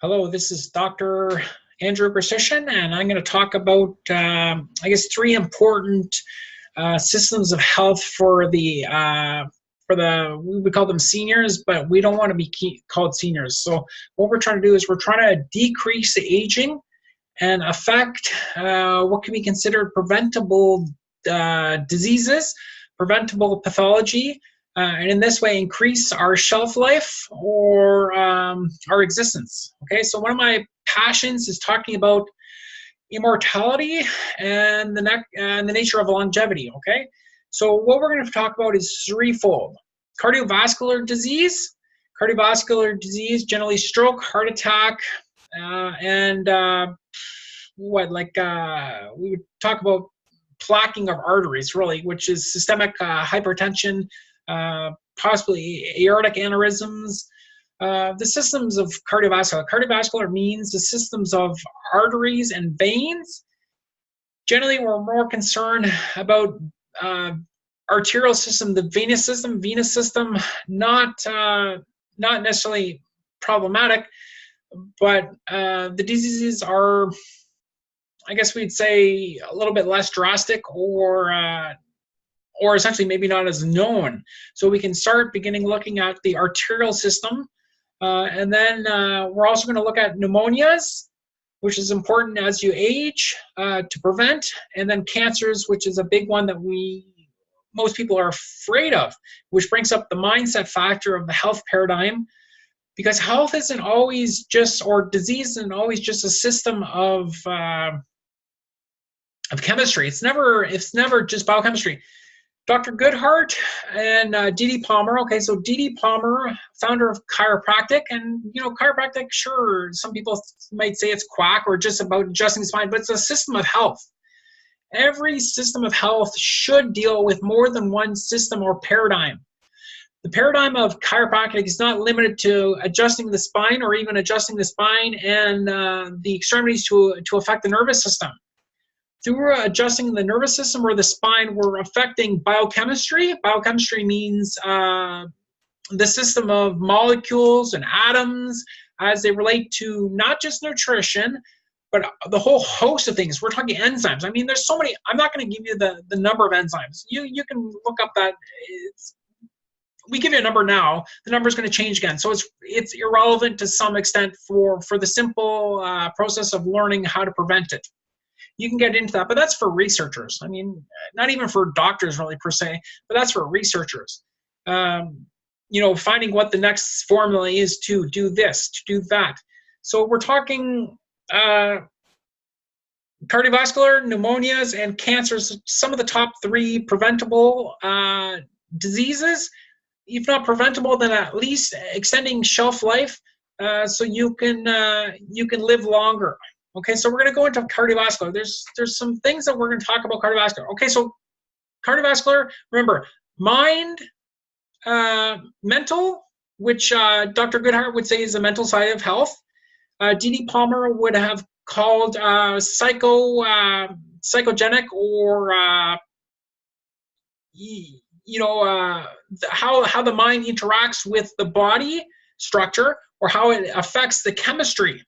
Hello, this is Dr. Andrew Precision, and I'm going to talk about, I guess, three important systems of health for we call them seniors, but we don't want to be called seniors. So what we're trying to do is we're trying to decrease the aging and affect what can be considered preventable diseases, preventable pathology, and in this way increase our shelf life or our existence. Okay, so one of my passions is talking about immortality and the nature of longevity. Okay, so what we're going to talk about is threefold: cardiovascular disease, generally stroke, heart attack, and we would talk about plaquing of arteries, really, which is systemic hypertension, possibly aortic aneurysms. The systems of cardiovascular. Cardiovascular means the systems of arteries and veins. Generally, we're more concerned about arterial system, the venous system, not necessarily problematic, but the diseases are, I guess we'd say, a little bit less drastic or essentially maybe not as known. So we can start looking at the arterial system. And then we're also going to look at pneumonias, which is important as you age to prevent. And then cancers, which is a big one that most people are afraid of, which brings up the mindset factor of the health paradigm. Because health isn't always just, or disease isn't always just a system of chemistry. It's never just biochemistry. Dr. Goodhart and D.D. Palmer. Okay, so D.D. Palmer, founder of chiropractic, and chiropractic, sure, some people might say it's quack or just about adjusting the spine, but it's a system of health. Every system of health should deal with more than one system or paradigm. The paradigm of chiropractic is not limited to adjusting the spine or even adjusting the spine and the extremities to affect the nervous system. Through adjusting the nervous system or the spine, we're affecting biochemistry. Biochemistry means the system of molecules and atoms as they relate to not just nutrition, but the whole host of things. We're talking enzymes. I mean, there's so many. I'm not going to give you the number of enzymes. You can look up that. We give you a number now. The number is going to change again. So it's irrelevant to some extent for the simple process of learning how to prevent it. You can get into that, but that's for researchers. I mean, not even for doctors really per se, but that's for researchers. Finding what the next formula is to do this, to do that. So we're talking cardiovascular, pneumonias, and cancers, some of the top three preventable diseases. If not preventable, then at least extending shelf life so you can live longer. Okay, so we're going to go into cardiovascular. There's some things that we're going to talk about cardiovascular. Okay, so cardiovascular, remember, mind, mental, which Dr. Goodhart would say is the mental side of health. D.D. Palmer would have called psychogenic, or how the mind interacts with the body structure, or how it affects the chemistry.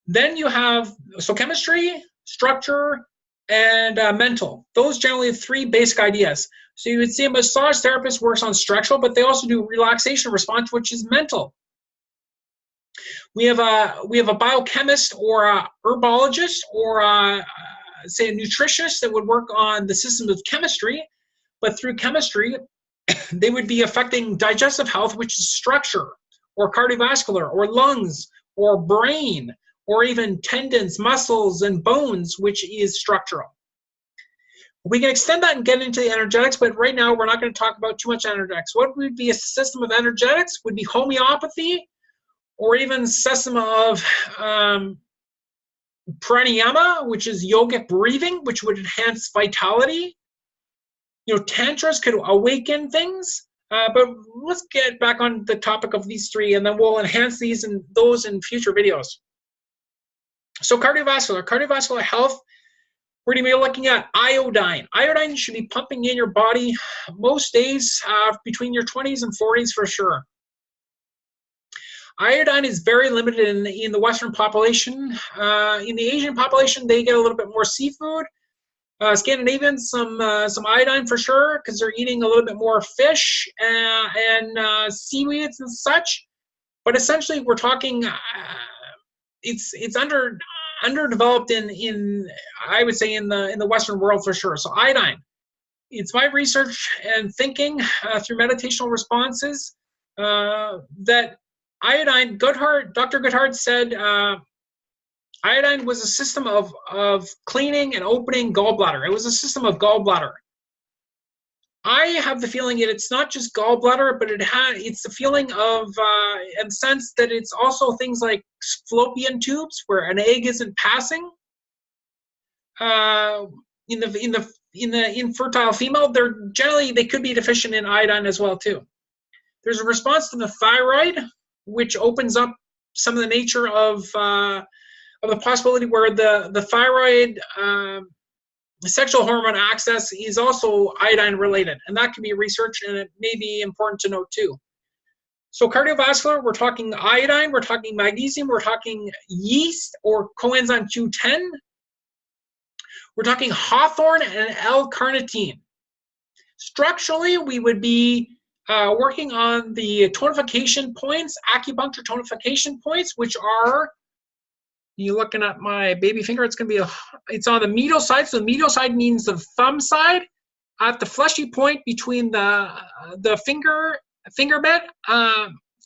Then you have, chemistry, structure, and mental. Those generally have three basic ideas. So you would see a massage therapist works on structural, but they also do relaxation response, which is mental. We have a biochemist or a herbologist or say a nutritionist that would work on the systems of chemistry, but through chemistry, they would be affecting digestive health, which is structure, or cardiovascular, or lungs, or brain, or even tendons, muscles, and bones, which is structural. We can extend that and get into the energetics, but right now we're not going to talk about too much energetics. What would be a system of energetics? Would be homeopathy, or even system of pranayama, which is yogic breathing, which would enhance vitality. Tantras could awaken things. But let's get back on the topic of these three, and then we'll enhance those in future videos. So cardiovascular health, we're going to be looking at iodine. Iodine should be pumping in your body most days between your 20s and 40s for sure. Iodine is very limited in the Western population. In the Asian population, they get a little bit more seafood. Scandinavians, some iodine for sure, because they're eating a little bit more fish and seaweeds and such. But essentially, we're talking it's underdeveloped in I would say in the Western world for sure. So iodine, it's my research and thinking through meditational responses that iodine, Dr. Goodhart said iodine was a system of cleaning and opening gallbladder. It was a system of gallbladder. I have the feeling that it's not just gallbladder, but it's the feeling of, in the sense that it's also things like fallopian tubes where an egg isn't passing. In the infertile female, they could be deficient in iodine as well too. There's a response to the thyroid, which opens up some of the nature of the possibility where the thyroid sexual hormone access is also iodine related, and that can be researched, and it may be important to note too. So cardiovascular, we're talking iodine, we're talking magnesium, we're talking yeast or coenzyme Q10, we're talking hawthorn and L-carnitine. Structurally, we would be working on the tonification points, acupuncture tonification points, which are, you looking at my baby finger, it's going to be, it's on the medial side. So the medial side means the thumb side at the fleshy point between the finger bed,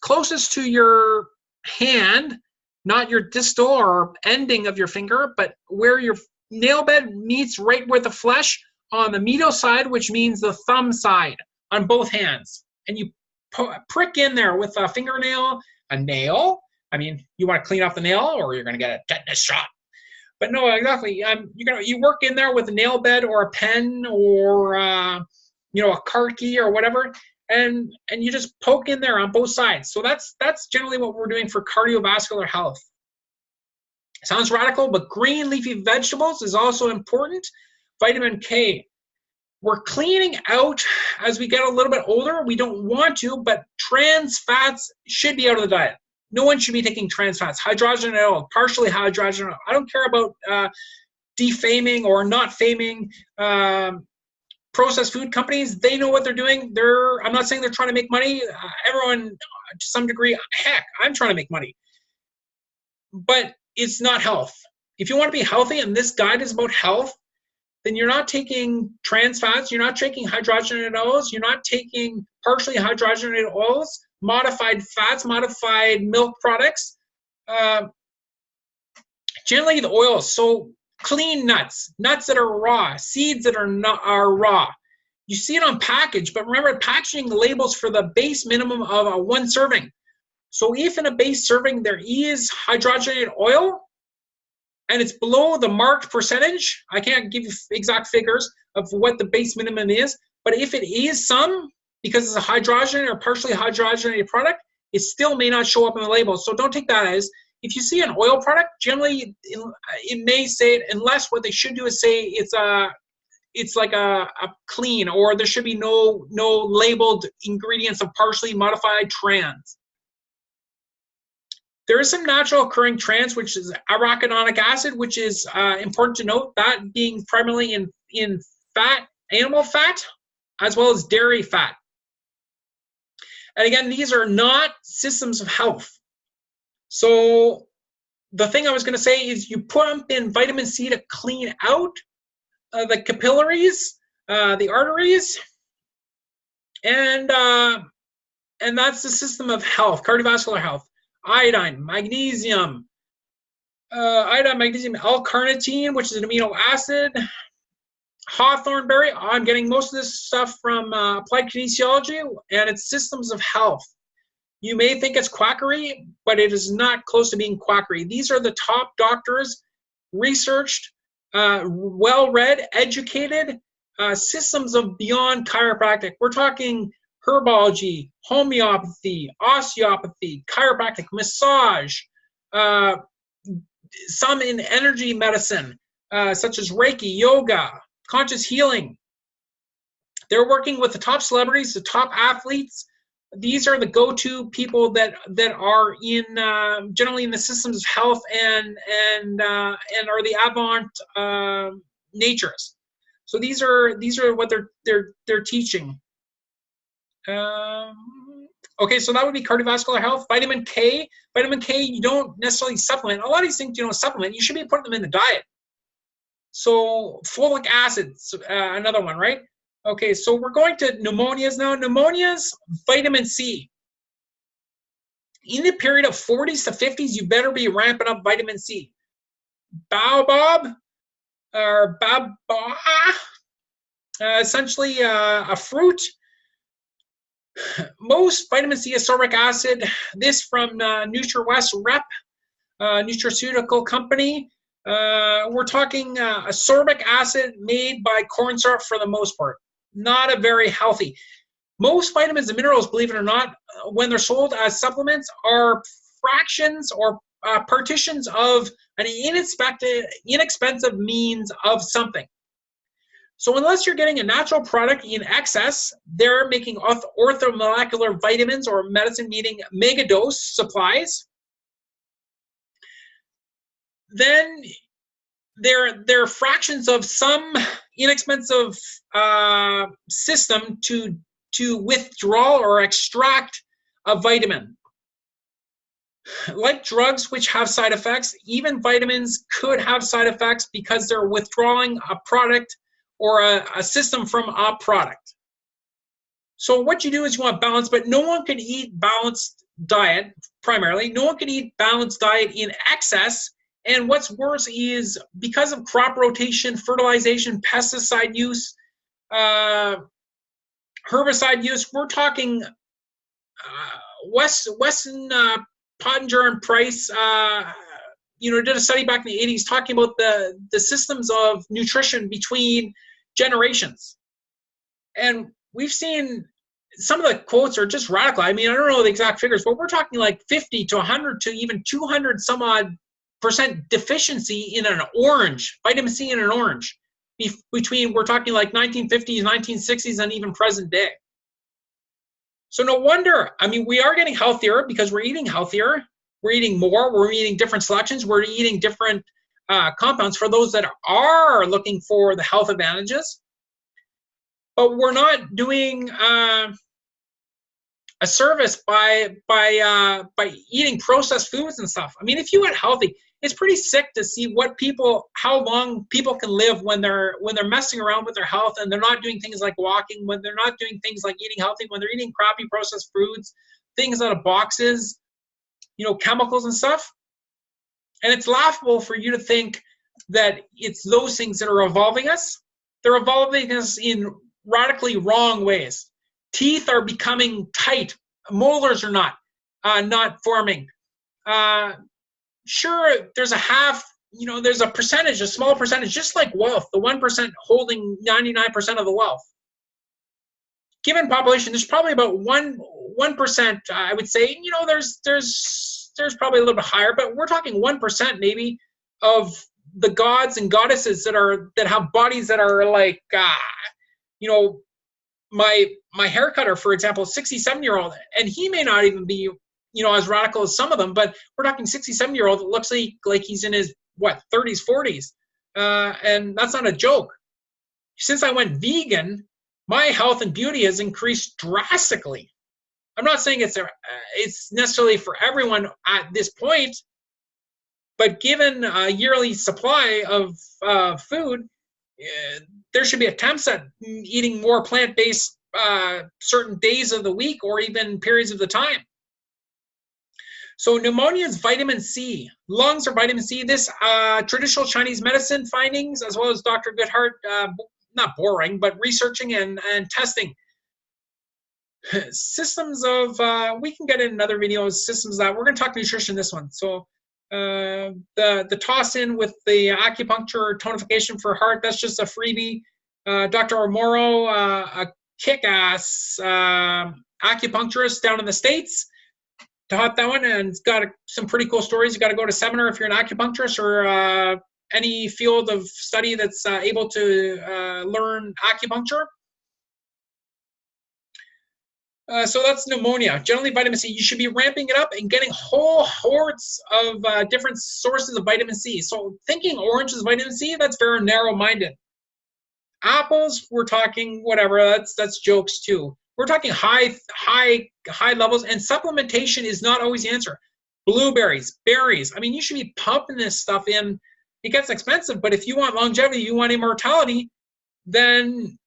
closest to your hand, not your distal or ending of your finger, but where your nail bed meets right with the flesh on the medial side, which means the thumb side on both hands. And you prick in there with a nail. I mean, you want to clean off the nail, or you're going to get a tetanus shot. But no, exactly. You work in there with a nail bed or a pen or a card key or whatever, and you just poke in there on both sides. So that's generally what we're doing for cardiovascular health. Sounds radical, but green leafy vegetables is also important. Vitamin K. We're cleaning out as we get a little bit older. We don't want to, but trans fats should be out of the diet. No one should be taking trans fats, hydrogenated oil, partially hydrogenated oil. I don't care about defaming or not faming processed food companies. They know what they're doing. I'm not saying they're trying to make money. Everyone, to some degree, heck, I'm trying to make money. But it's not health. If you want to be healthy, and this guide is about health, then you're not taking trans fats, you're not taking hydrogenated oils, you're not taking partially hydrogenated oils, modified fats, modified milk products, generally the oils. So clean nuts that are raw, seeds that are raw. You see it on package, but remember packaging labels for the base minimum of one serving. So if in a base serving there is hydrogenated oil and it's below the marked percentage, I can't give you exact figures of what the base minimum is, but if it is some, because it's a hydrogenated or partially hydrogenated product, it still may not show up in the label. So don't take that as, if you see an oil product, generally it may say it, unless what they should do is say it's like a clean, or there should be no labeled ingredients of partially modified trans. There is some natural occurring trans, which is arachidonic acid, which is important to note, that being primarily in fat, animal fat, as well as dairy fat. And again, these are not systems of health. So the thing I was going to say is you pump in vitamin C to clean out the capillaries, the arteries, and that's the system of health, cardiovascular health. Iodine, magnesium, L-carnitine, which is an amino acid. Hawthorn berry, I'm getting most of this stuff from applied kinesiology, and it's systems of health. You may think it's quackery, but it is not close to being quackery. These are the top doctors, researched, well-read, educated, systems of beyond chiropractic. We're talking herbology, homeopathy, osteopathy, chiropractic, massage, some in energy medicine, such as Reiki, yoga, conscious healing. They're working with the top celebrities, the top athletes, These are the go-to people that are in generally in the systems of health and are the avant naturists. So these are what they're teaching. Okay, so that would be cardiovascular health. Vitamin K. Vitamin K, you don't necessarily supplement. A lot of these things you don't supplement. You should be putting them in the diet. So folic acid, another one, right? Okay, so we're going to pneumonias now. Pneumonias, vitamin C. In the period of 40s to 50s, you better be ramping up vitamin C. Baobab, or baba, essentially a fruit. Most vitamin C ascorbic acid, this from NutraWest Rep, nutraceutical company. We're talking ascorbic acid made by corn syrup for the most part. Not a very healthy. Most vitamins and minerals, believe it or not, when they're sold as supplements, are fractions or partitions of an inexpensive means of something. So unless you're getting a natural product in excess, they're making orthomolecular vitamins or medicine, meaning megadose supplies. Then they're fractions of some inexpensive system to withdraw or extract a vitamin. Like drugs which have side effects, even vitamins could have side effects because they're withdrawing a product or a system from a product. So what you do is you want balance, but no one can eat balanced diet primarily. No one can eat balanced diet in excess. And what's worse is because of crop rotation, fertilization, pesticide use, herbicide use, we're talking Weston Pottinger and Price, did a study back in the 80s talking about the systems of nutrition between generations. And we've seen some of the quotes are just radical. I mean, I don't know the exact figures, but we're talking like 50 to 100 to even 200 some odd % deficiency in an orange, vitamin C in an orange, between, we're talking like 1950s, 1960s, and even present day. So no wonder, I mean, we are getting healthier because we're eating healthier. We're eating more. We're eating different selections. We're eating different compounds for those that are looking for the health advantages. But we're not doing a service by eating processed foods and stuff. I mean, if you eat healthy, it's pretty sick to see how long people can live when they're messing around with their health and they're not doing things like walking, when they're not doing things like eating healthy, when they're eating crappy processed foods, things out of boxes, chemicals and stuff. And it's laughable for you to think that it's those things that are evolving us. They're evolving us in radically wrong ways. Teeth are becoming tight. Molars are not forming. Sure, there's there's a small percentage, just like wealth, the 1% holding 99% of the wealth. Given population, there's probably about 1%, I would say, there's probably a little bit higher, but we're talking 1% maybe of the gods and goddesses that have bodies that are like, my hair cutter, for example, 67-year-old, and he may not even be, as radical as some of them, but we're talking 67-year-old that looks like he's in his, 30s, 40s. And that's not a joke. Since I went vegan, my health and beauty has increased drastically. I'm not saying it's necessarily for everyone at this point, but given a yearly supply of food, there should be attempts at eating more plant-based certain days of the week or even periods of the time. So pneumonia is vitamin C. Lungs are vitamin C. This traditional Chinese medicine findings, as well as Dr. Goodhart, not boring, but researching and testing. Systems of, we can get in another video, systems that, we're going to talk nutrition this one. So the toss in with the acupuncture tonification for heart, that's just a freebie. Dr. Omoro, a kick-ass acupuncturist down in the States, taught that one, and it's got some pretty cool stories. You got to go to seminar if you're an acupuncturist or any field of study that's able to learn acupuncture. So that's pneumonia. Generally, vitamin C, you should be ramping it up and getting whole hordes of different sources of vitamin C. So thinking orange is vitamin C, that's very narrow-minded. Apples, we're talking whatever. That's jokes too. We're talking high levels, and supplementation is not always the answer. Blueberries, berries. I mean, you should be pumping this stuff in. It gets expensive, but if you want longevity, you want immortality, then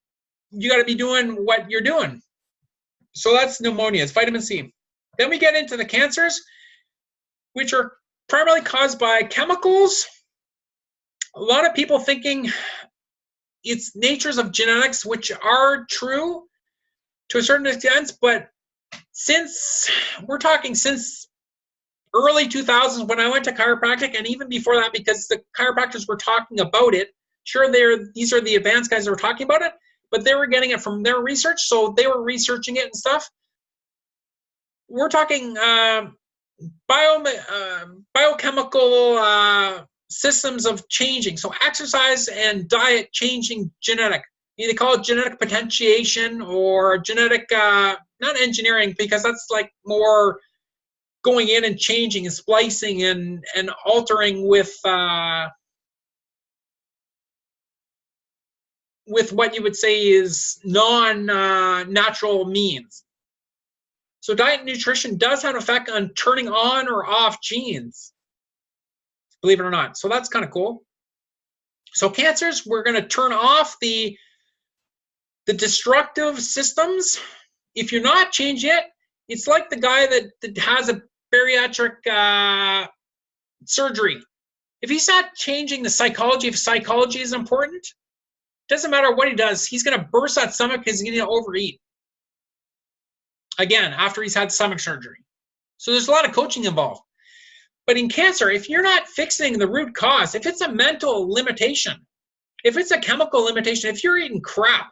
you got to be doing what you're doing. So that's pneumonia. It's vitamin C. Then we get into the cancers, which are primarily caused by chemicals. A lot of people thinking it's natures of genetics, which are true to a certain extent, but since early 2000s when I went to chiropractic, and even before that, because the chiropractors were talking about it. Sure, these are the advanced guys that were talking about it, but they were getting it from their research, so they were researching it and stuff. We're talking biochemical systems of changing. So exercise and diet changing genetic. They call it genetic potentiation or genetic, not engineering, because that's like more going in and changing and splicing and altering with what you would say is non-natural means. So diet and nutrition does have an effect on turning on or off genes, believe it or not. So that's kind of cool. So cancers, we're going to turn off the destructive systems. If you're not changing it, it's like the guy that has a bariatric surgery. If he's not changing the psychology, if psychology is important, doesn't matter what he does, he's going to burst that stomach because he's going to overeat. Again, after he's had stomach surgery. So there's a lot of coaching involved. But in cancer, if you're not fixing the root cause, if it's a mental limitation, if it's a chemical limitation, if you're eating crap,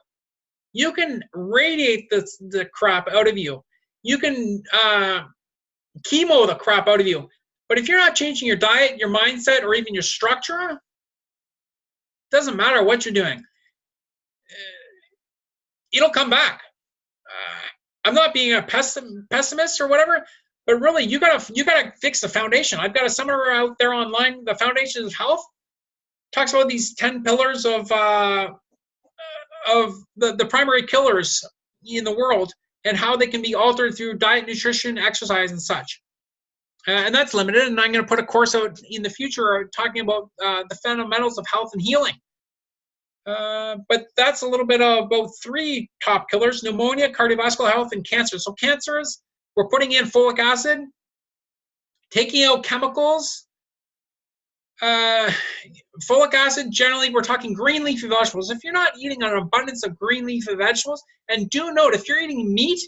you can radiate the crap out of you. You can chemo the crap out of you. But if you're not changing your diet, your mindset, or even your structure, doesn't matter what you're doing. It'll come back. I'm not being a pessimist or whatever, but really you gotta fix the foundation. I've got a seminar out there online, The Foundation of Health, talks about these 10 pillars of the primary killers in the world and how they can be altered through diet, nutrition, exercise, and such. And that's limited, and I'm going to put a course out in the future talking about the fundamentals of health and healing. But that's a little bit about 3 top killers: pneumonia, cardiovascular health, and cancer. So cancers, we're putting in folic acid, taking out chemicals. Folic acid, generally, we're talking green leafy vegetables. If you're not eating an abundance of green leafy vegetables, and do note, if you're eating meat,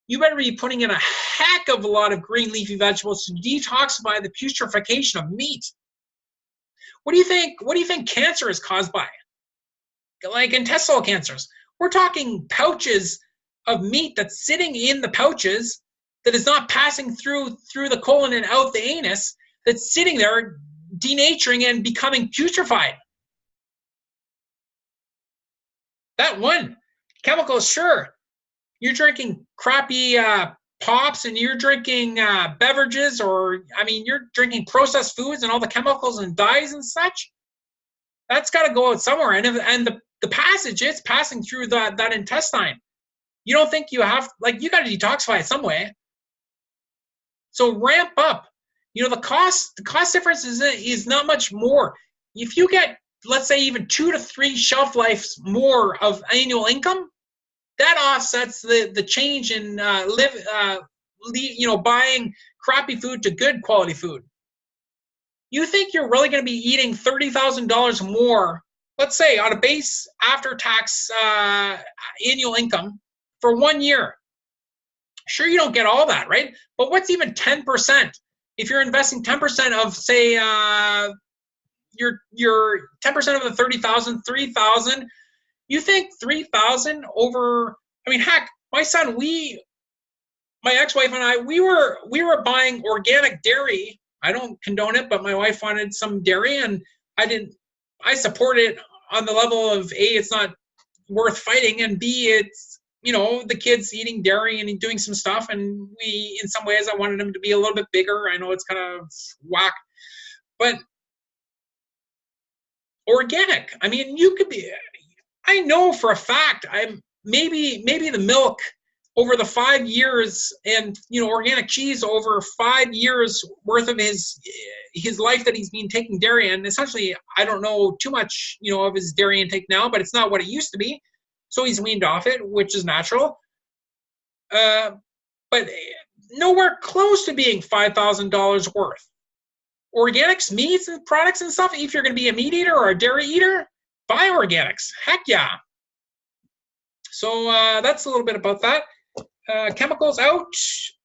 you better be putting in a heck of a lot of green leafy vegetables to detoxify the putrefaction of meat. What do you think? What do you think cancer is caused by? Like intestinal cancers. We're talking pouches of meat that's sitting in the pouches that is not passing through the colon and out the anus, that's sitting there denaturing and becoming putrefied. That one chemical, sure. You're drinking crappy pops and you're drinking beverages, or, I mean, you're drinking processed foods and all the chemicals and dyes and such. That's got to go out somewhere. And the passage, it's passing through that intestine. You don't think you have, like, you got to detoxify it some way. So ramp up. You know, the cost difference is not much more. If you get, let's say, even 2 to 3 shelf lives more of annual income, that offsets the change in buying crappy food to good quality food. You think you're really going to be eating $30,000 more, let's say, on a base after-tax annual income for 1 year. Sure, you don't get all that, right? But what's even 10%? If you're investing 10% of, say, your 10% of the 30,000, 3,000, you think 3,000 over? I mean, heck, my son, my ex-wife and I, we were buying organic dairy. I don't condone it, but my wife wanted some dairy, and I support it on the level of A, it's not worth fighting, and B, you know, the kids eating dairy and doing some stuff, and in some ways, I wanted them to be a little bit bigger. I know it's kind of whack, but organic. I mean, you could be. I know for a fact. Maybe the milk over the 5 years, and you know, organic cheese over 5 years worth of his life that he's been taking dairy, and essentially, I don't know too much, you know, of his dairy intake now, but it's not what it used to be. So he's weaned off it, which is natural. But nowhere close to being $5,000 worth. Organics, meats, and products and stuff, if you're going to be a meat eater or a dairy eater, buy organics. Heck yeah. So that's a little bit about that. Chemicals out,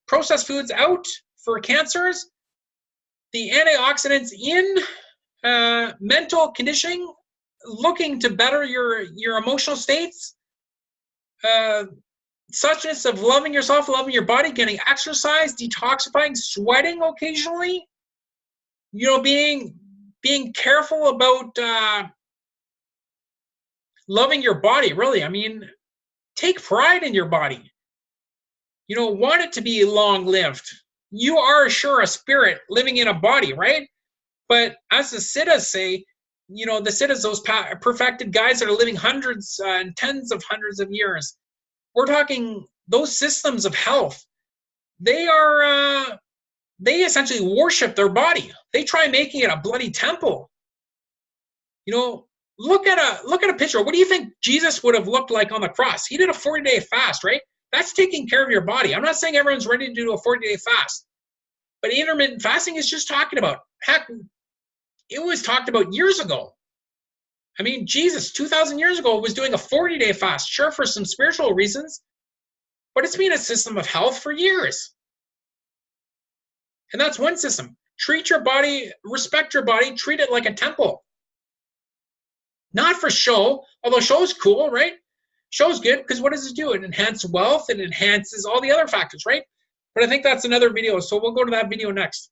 processed foods out for cancers. The antioxidants in, mental conditioning, looking to better your emotional states. Suchness of loving yourself, loving your body, getting exercise, detoxifying, sweating occasionally. You know, being careful about loving your body, really. I mean, take pride in your body. You know, want it to be long-lived. You are sure a spirit living in a body, right? But as the Siddhas say, you know, the Siddhas, those perfected guys that are living hundreds and tens of hundreds of years, we're talking those systems of health. They are, they essentially worship their body. They try making it a bloody temple. You know, look at a picture. What do you think Jesus would have looked like on the cross? He did a 40-day fast, right? That's taking care of your body. I'm not saying everyone's ready to do a 40-day fast, but intermittent fasting is just talking about, heck, it was talked about years ago. I mean, Jesus, 2,000 years ago, was doing a 40-day fast, sure, for some spiritual reasons, but it's been a system of health for years. And that's one system. Treat your body, respect your body, treat it like a temple. Not for show, although show is cool, right? Show's good, because what does it do? It enhances wealth, it enhances all the other factors, right? But I think that's another video, so we'll go to that video next.